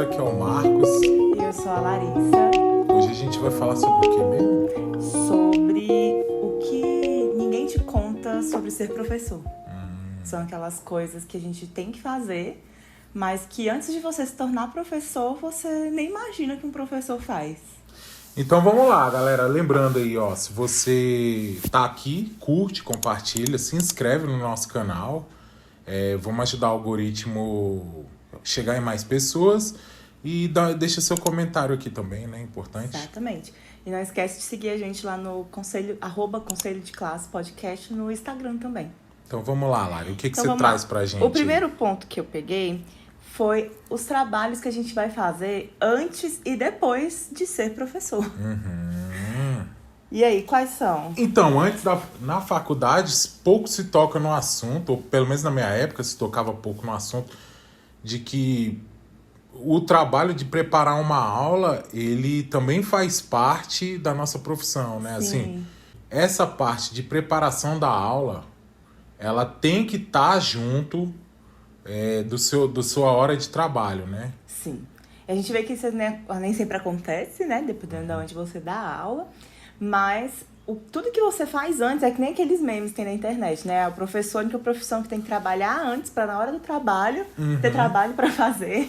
aqui é o Marcos. E eu sou a Larissa. Hoje a gente vai falar sobre o que mesmo? Sobre o que ninguém te conta sobre ser professor. São aquelas coisas que a gente tem que fazer, mas que antes de você se tornar professor, você nem imagina que um professor faz. Então vamos lá, galera. Lembrando aí, ó, se você tá aqui, curte, compartilha, se inscreve no nosso canal. Vamos ajudar o algoritmo a chegar em mais pessoas. E deixa seu comentário aqui também, né? Importante. Exatamente. E não esquece de seguir a gente lá no @Conselho de Classe Podcast no Instagram também. Então vamos lá, Lari. O que Então, você traz pra gente? O primeiro ponto que eu peguei foi os trabalhos que a gente vai fazer antes e depois de ser professor. E aí, quais são? Então, na faculdade, pouco se toca no assunto, ou pelo menos na minha época se tocava pouco no assunto, de que o trabalho de preparar uma aula, ele também faz parte da nossa profissão, né? Sim. Assim, essa parte de preparação da aula, ela tem que estar junto da sua hora de trabalho, né? Sim. A gente vê que isso nem sempre acontece, né? Dependendo de onde você dá a aula. Mas tudo que você faz antes é que nem aqueles memes que tem na internet, né? O professor, a única profissão que tem que trabalhar antes para na hora do trabalho ter trabalho para fazer.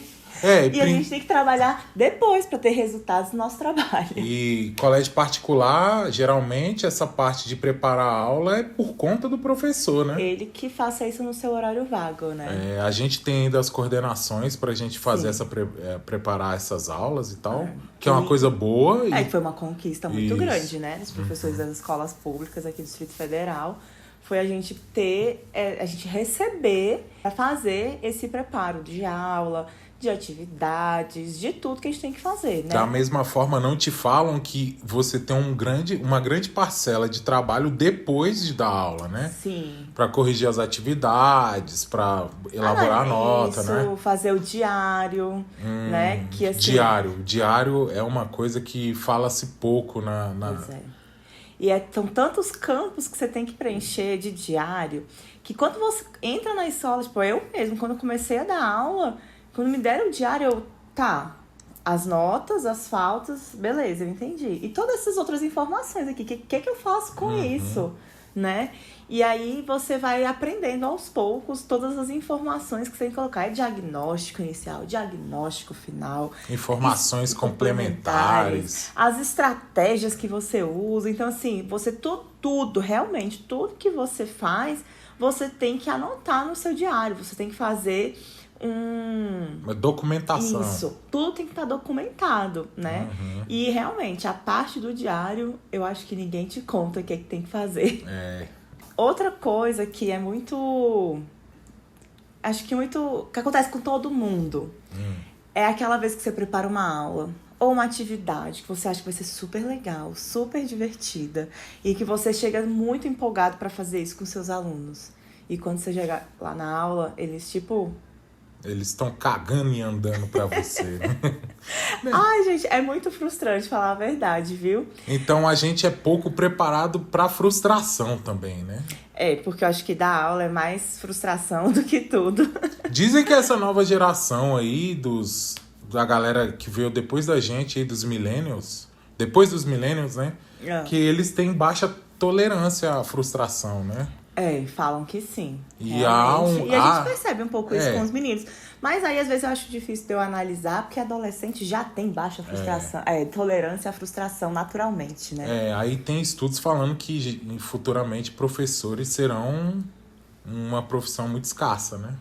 E a gente tem que trabalhar depois para ter resultados no nosso trabalho. E colégio particular, geralmente, essa parte de preparar a aula é por conta do professor, né? Ele que faça isso no seu horário vago, né? A gente tem ainda as coordenações pra gente fazer preparar essas aulas e tal, que é uma coisa boa. Que foi uma conquista muito grande, né? Dos professores das escolas públicas aqui do Distrito Federal. Foi a gente a gente receber para fazer esse preparo de aula, de atividades, de tudo que a gente tem que fazer, né? Da mesma forma, não te falam que você tem uma grande parcela de trabalho depois de dar aula, né? Sim. Para corrigir as atividades, para elaborar a nota, né? Fazer o diário, né? Que, assim... Diário é uma coisa que fala-se pouco na... Pois é. E são tantos campos que você tem que preencher de diário, que quando você entra na escola, tipo, eu mesmo, quando eu comecei a dar aula... Quando me deram o diário, as notas, as faltas, beleza, eu entendi. E todas essas outras informações aqui, o que eu faço com isso, né? E aí você vai aprendendo aos poucos todas as informações que você tem que colocar. É diagnóstico inicial, diagnóstico final. Informações complementares. As estratégias que você usa. Então, assim, você realmente, tudo que você faz, você tem que anotar no seu diário. Você tem que fazer... uma documentação. Isso, tudo tem que estar documentado, né? E realmente, a parte do diário, eu acho que ninguém te conta o que é que tem que fazer. Outra coisa que é muito... que acontece com todo mundo. É aquela vez que você prepara uma aula ou uma atividade que você acha que vai ser super legal, super divertida, e que você chega muito empolgado para fazer isso com seus alunos. E quando você chega lá na aula, eles Eles estão cagando e andando pra você, né? Ai, gente, é muito frustrante falar a verdade, viu? Então a gente é pouco preparado pra frustração também, né? Porque eu acho que dar aula é mais frustração do que tudo. Dizem que essa nova geração aí, da galera que veio depois da gente aí, dos millennials, né? Que eles têm baixa tolerância à frustração, né? Falam que sim. E a gente percebe um pouco isso com os meninos. Mas aí, às vezes, eu acho difícil de eu analisar, porque adolescente já tem baixa frustração, tolerância à frustração naturalmente, né? Aí tem estudos falando que futuramente professores serão uma profissão muito escassa, né?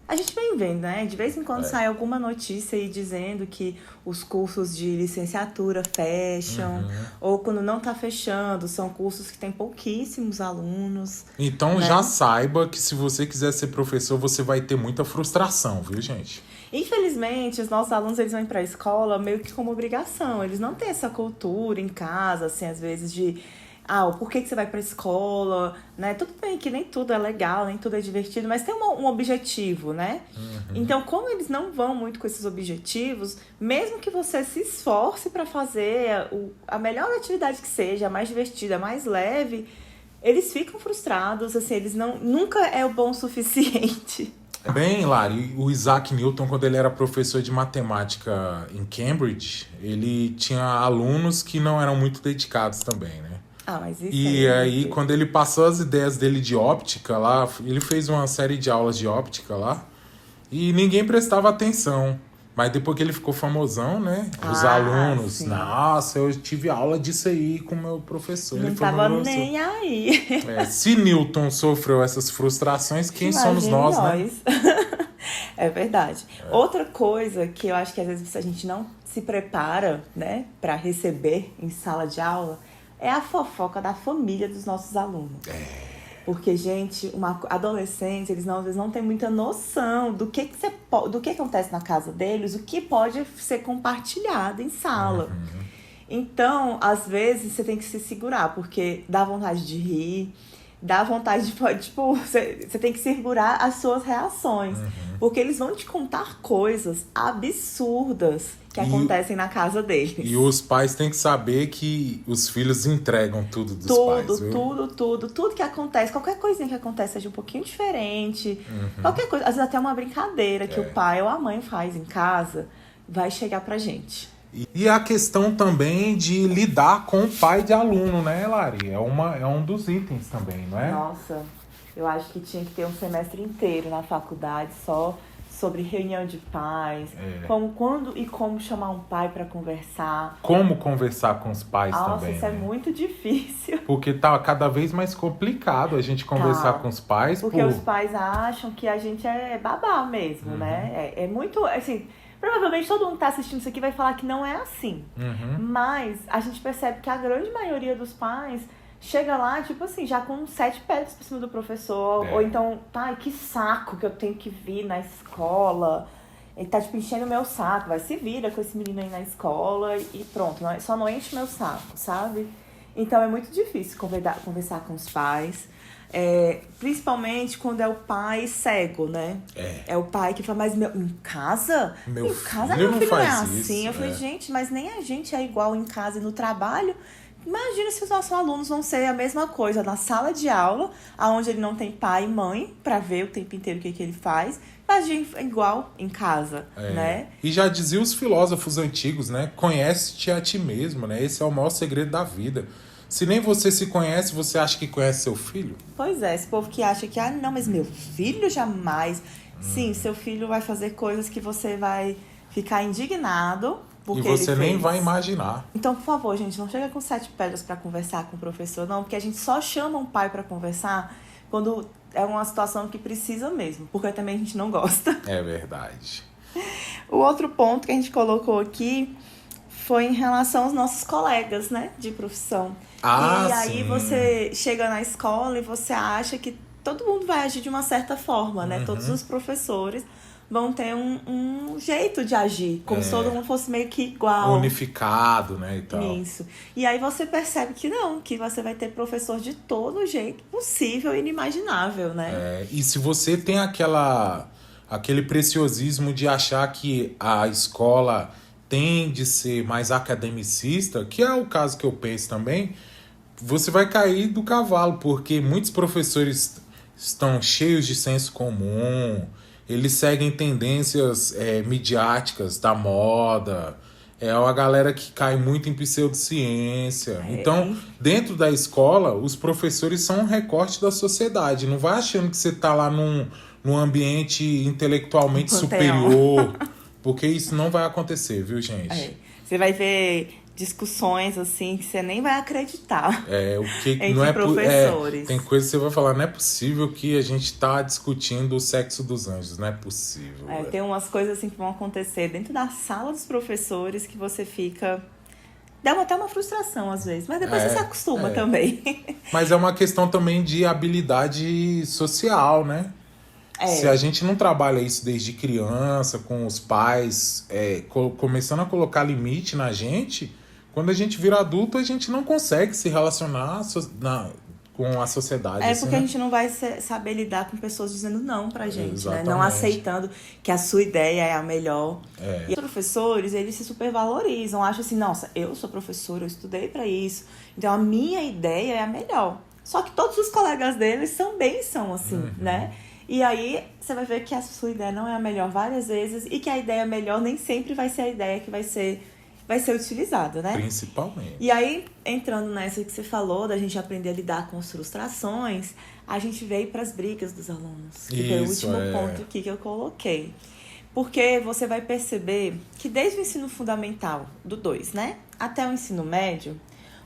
A gente vem vendo, né? De vez em quando sai alguma notícia aí dizendo que os cursos de licenciatura fecham, ou quando não tá fechando, são cursos que tem pouquíssimos alunos. Então, né? Já saiba que se você quiser ser professor, você vai ter muita frustração, viu, gente? Infelizmente, os nossos alunos, eles vão para a escola meio que como obrigação. Eles não têm essa cultura em casa, assim, às vezes de... o porquê que você vai pra escola, né? Tudo bem que nem tudo é legal, nem tudo é divertido, mas tem um objetivo, né? Então, como eles não vão muito com esses objetivos, mesmo que você se esforce para fazer a melhor atividade que seja, a mais divertida, a mais leve, eles ficam frustrados, assim, eles nunca é o bom o suficiente. Bem, Lari, o Isaac Newton, quando ele era professor de matemática em Cambridge, ele tinha alunos que não eram muito dedicados também, né? Ah, mas isso E aí, é... quando ele passou as ideias dele de óptica lá, ele fez uma série de aulas de óptica lá e ninguém prestava atenção. Mas depois que ele ficou famosão, né? Os alunos, sim. nossa, eu tive aula disso aí com o meu professor. Não Ele foi tava meu professor. nem aí. Se Newton sofreu essas frustrações, quem somos Imagine nós, né? É verdade. Outra coisa que eu acho que às vezes a gente não se prepara, né, para receber em sala de aula é a fofoca da família dos nossos alunos. Porque, gente, adolescentes, eles às vezes não têm muita noção do que acontece na casa deles, o que pode ser compartilhado em sala. Então, às vezes, você tem que se segurar, porque dá vontade de rir, dá vontade de... Tipo, você tem que segurar as suas reações. Porque eles vão te contar coisas absurdas que acontecem na casa deles. E os pais têm que saber que os filhos entregam tudo dos pais, viu? Tudo que acontece, qualquer coisinha que acontece seja um pouquinho diferente, qualquer coisa, às vezes até uma brincadeira que o pai ou a mãe faz em casa, vai chegar pra gente. E a questão também de lidar com o pai de aluno, né, Lari? É um dos itens também, não é? Nossa, eu acho que tinha que ter um semestre inteiro na faculdade só sobre reunião de pais, quando e como chamar um pai para conversar. Como conversar com os pais também. Nossa, isso é muito difícil. Porque tá cada vez mais complicado a gente conversar com os pais. Porque os pais acham que a gente é babá mesmo, né? É muito, assim... Provavelmente todo mundo que tá assistindo isso aqui vai falar que não é assim. Mas a gente percebe que a grande maioria dos pais chega lá, tipo assim, já com 7 pedras por cima do professor. Ou então, que saco que eu tenho que vir na escola. Ele tá, tipo, enchendo o meu saco. Vai, se vira com esse menino aí na escola e pronto. Só não enche meu saco, sabe? Então é muito difícil conversar com os pais. Principalmente quando é o pai cego, né? É o pai que fala, mas em casa? Meu filho não é faz assim. isso, Eu falei, gente, mas nem a gente é igual em casa e no trabalho. Imagina se os nossos alunos vão ser a mesma coisa na sala de aula, onde ele não tem pai e mãe para ver o tempo inteiro o que ele faz. Imagina igual em casa, né? E já diziam os filósofos antigos, né? Conhece-te a ti mesmo, né? Esse é o maior segredo da vida. Se nem você se conhece, você acha que conhece seu filho? Pois é, esse povo que acha que, não, mas meu filho jamais. Sim, seu filho vai fazer coisas que você vai ficar indignado. E você nem vai imaginar. Então, por favor, gente, não chega com 7 pedras para conversar com o professor, não, porque a gente só chama um pai para conversar quando é uma situação que precisa mesmo, porque também a gente não gosta. É verdade. O outro ponto que a gente colocou aqui foi em relação aos nossos colegas, né, de profissão. E aí você chega na escola e você acha que todo mundo vai agir de uma certa forma, né? Todos os professores vão ter um jeito de agir, como se todo mundo fosse meio que igual. Unificado, né, e tal. Isso. E aí você percebe que não, que você vai ter professor de todo jeito possível e inimaginável, né? E se você tem aquele preciosismo de achar que a escola tem de ser mais academicista, que é o caso que eu penso também, você vai cair do cavalo, porque muitos professores estão cheios de senso comum, eles seguem tendências midiáticas da moda, é uma galera que cai muito em pseudociência. Então, dentro da escola, os professores são um recorte da sociedade. Não vai achando que você está lá num ambiente intelectualmente superior, porque isso não vai acontecer, viu, gente? Você vai ver discussões assim que você nem vai acreditar. O que entre não é professores. Tem coisa que você vai falar, não é possível que a gente está discutindo o sexo dos anjos, não é possível. Tem umas coisas assim que vão acontecer dentro da sala dos professores que você fica... Dá até uma frustração às vezes, mas depois você se acostuma também. Mas é uma questão também de habilidade social, né? Se a gente não trabalha isso desde criança, com os pais, começando a colocar limite na gente, quando a gente vira adulto, a gente não consegue se relacionar com a sociedade. Porque a gente não vai saber lidar com pessoas dizendo não pra gente, né? Exatamente. Não aceitando que a sua ideia é a melhor. E os professores, eles se supervalorizam, acham assim, nossa, eu sou professor, eu estudei pra isso, então a minha ideia é a melhor. Só que todos os colegas deles também são assim, né? E aí você vai ver que a sua ideia não é a melhor várias vezes e que a ideia melhor nem sempre vai ser a ideia que vai ser utilizada, né? Principalmente. E aí, entrando nessa que você falou, da gente aprender a lidar com as frustrações, a gente veio para as brigas dos alunos. Que foi o último ponto aqui que eu coloquei. Porque você vai perceber que desde o ensino fundamental, do 2, né? Até o ensino médio,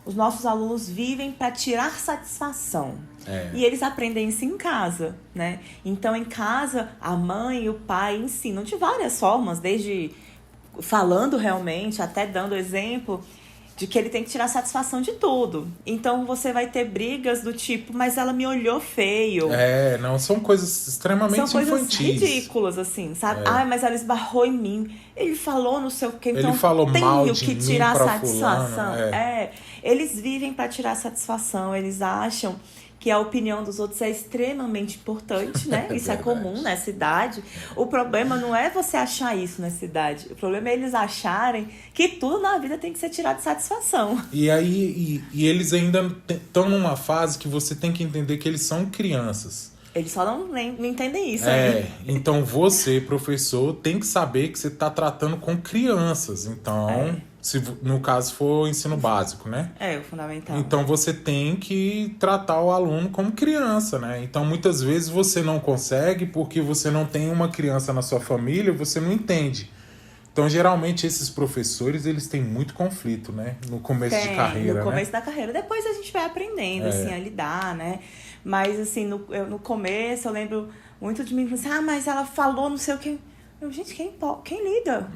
os nossos alunos vivem para tirar satisfação. E eles aprendem isso em casa, né? Então, em casa, a mãe e o pai ensinam de várias formas, desde falando realmente, até dando exemplo de que ele tem que tirar satisfação de tudo. Então, você vai ter brigas do tipo, mas ela me olhou feio. Não, são coisas extremamente infantis. São coisas ridículas, assim, sabe? Mas ela esbarrou em mim. Ele falou não sei o que, então ele falou tenho mal de que mim tirar pra satisfação. fulano, Eles vivem para tirar satisfação, eles acham que a opinião dos outros é extremamente importante, né? Isso é comum nessa idade. O problema não é você achar isso nessa idade. O problema é eles acharem que tudo na vida tem que ser tirado de satisfação. E aí, eles ainda estão numa fase que você tem que entender que eles são crianças. Eles só não entendem isso. Então você, professor, tem que saber que você está tratando com crianças. Então, se no caso for ensino básico, né? O fundamental. Então você tem que tratar o aluno como criança, né? Então muitas vezes você não consegue porque você não tem uma criança na sua família, você não entende. Então, geralmente, esses professores, eles têm muito conflito, né? No começo de carreira, no começo da carreira. Depois a gente vai aprendendo, assim, a lidar, né? Mas, assim, no começo, eu lembro muito de mim, mas ela falou não sei o que. Gente, quem liga?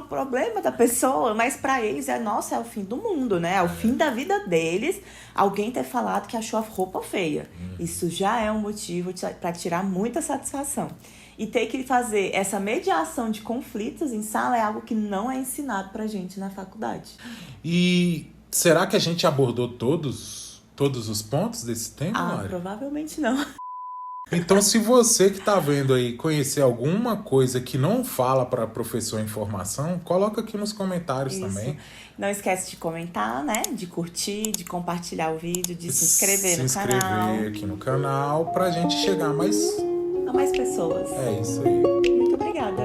Problema da pessoa, mas pra eles é o fim do mundo, né? É o fim da vida deles alguém ter falado que achou a roupa feia. Isso já é um motivo pra tirar muita satisfação. E ter que fazer essa mediação de conflitos em sala é algo que não é ensinado pra gente na faculdade. E será que a gente abordou todos os pontos desse tema, Mari? Provavelmente não. Então, se você que tá vendo aí conhecer alguma coisa que não fala para professor em formação, coloca aqui nos comentários também. Não esquece de comentar, né? De curtir, de compartilhar o vídeo, de se inscrever no canal. Se inscrever aqui no canal pra gente chegar a mais pessoas. É isso aí. Muito obrigada.